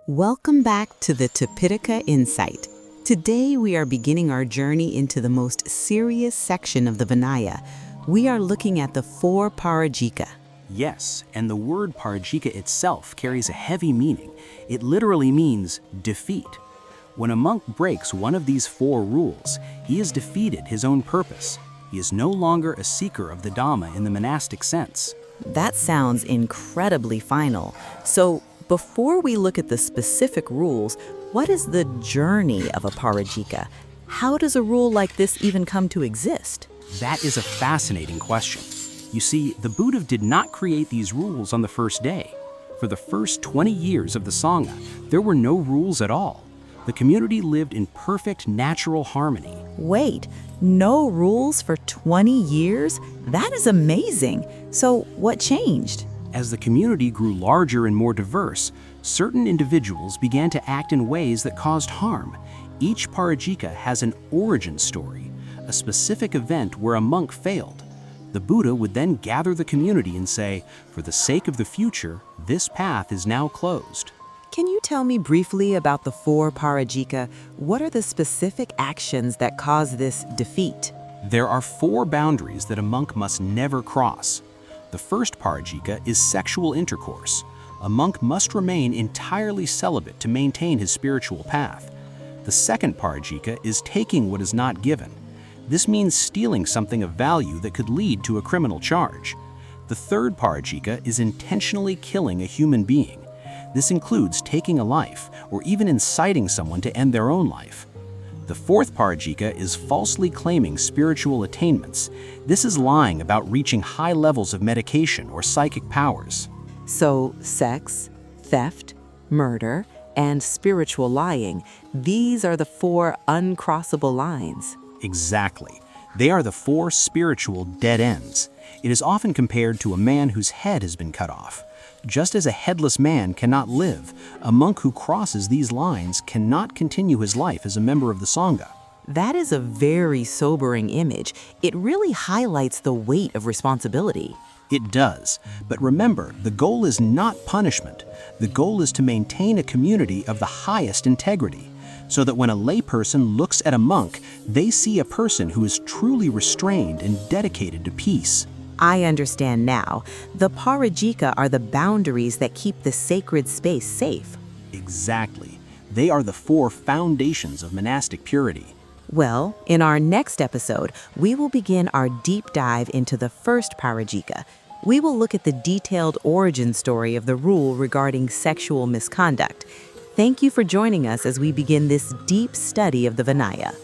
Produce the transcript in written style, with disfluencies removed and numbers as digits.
Welcome back to the Tipitaka Insight. Today we are beginning our journey into the most serious section of the Vinaya. We are looking at the four Parajika. Yes, and the word Parajika itself carries a heavy meaning. It literally means defeat. When a monk breaks one of these four rules, he has defeated his own purpose. He is no longer a seeker of the Dhamma in the monastic sense. That sounds incredibly final. So, before we look at the specific rules, what is the journey of a Parajika? How does a rule like this even come to exist? That is a fascinating question. You see, the Buddha did not create these rules on the first day. For the first 20 years of the Sangha, there were no rules at all. The community lived in perfect natural harmony. Wait, no rules for 20 years? That is amazing. So what changed? As the community grew larger and more diverse, certain individuals began to act in ways that caused harm. Each Parajika has an origin story, a specific event where a monk failed. The Buddha would then gather the community and say, for the sake of the future, this path is now closed. Can you tell me briefly about the four Parajika? What are the specific actions that cause this defeat? There are four boundaries that a monk must never cross. The first Parajika is sexual intercourse. A monk must remain entirely celibate to maintain his spiritual path. The second Parajika is taking what is not given. This means stealing something of value that could lead to a criminal charge. The third Parajika is intentionally killing a human being. This includes taking a life or even inciting someone to end their own life. The fourth Parajika is falsely claiming spiritual attainments. This is lying about reaching high levels of medication or psychic powers. So, sex, theft, murder, and spiritual lying, these are the four uncrossable lines. Exactly. They are the four spiritual dead ends. It is often compared to a man whose head has been cut off. Just as a headless man cannot live, a monk who crosses these lines cannot continue his life as a member of the Sangha. That is a very sobering image. It really highlights the weight of responsibility. It does. But remember, the goal is not punishment. The goal is to maintain a community of the highest integrity, so that when a layperson looks at a monk, they see a person who is truly restrained and dedicated to peace. I understand now. The Parajika are the boundaries that keep the sacred space safe. Exactly. They are the four foundations of monastic purity. Well, in our next episode, we will begin our deep dive into the first Parajika. We will look at the detailed origin story of the rule regarding sexual misconduct. Thank you for joining us as we begin this deep study of the Vinaya.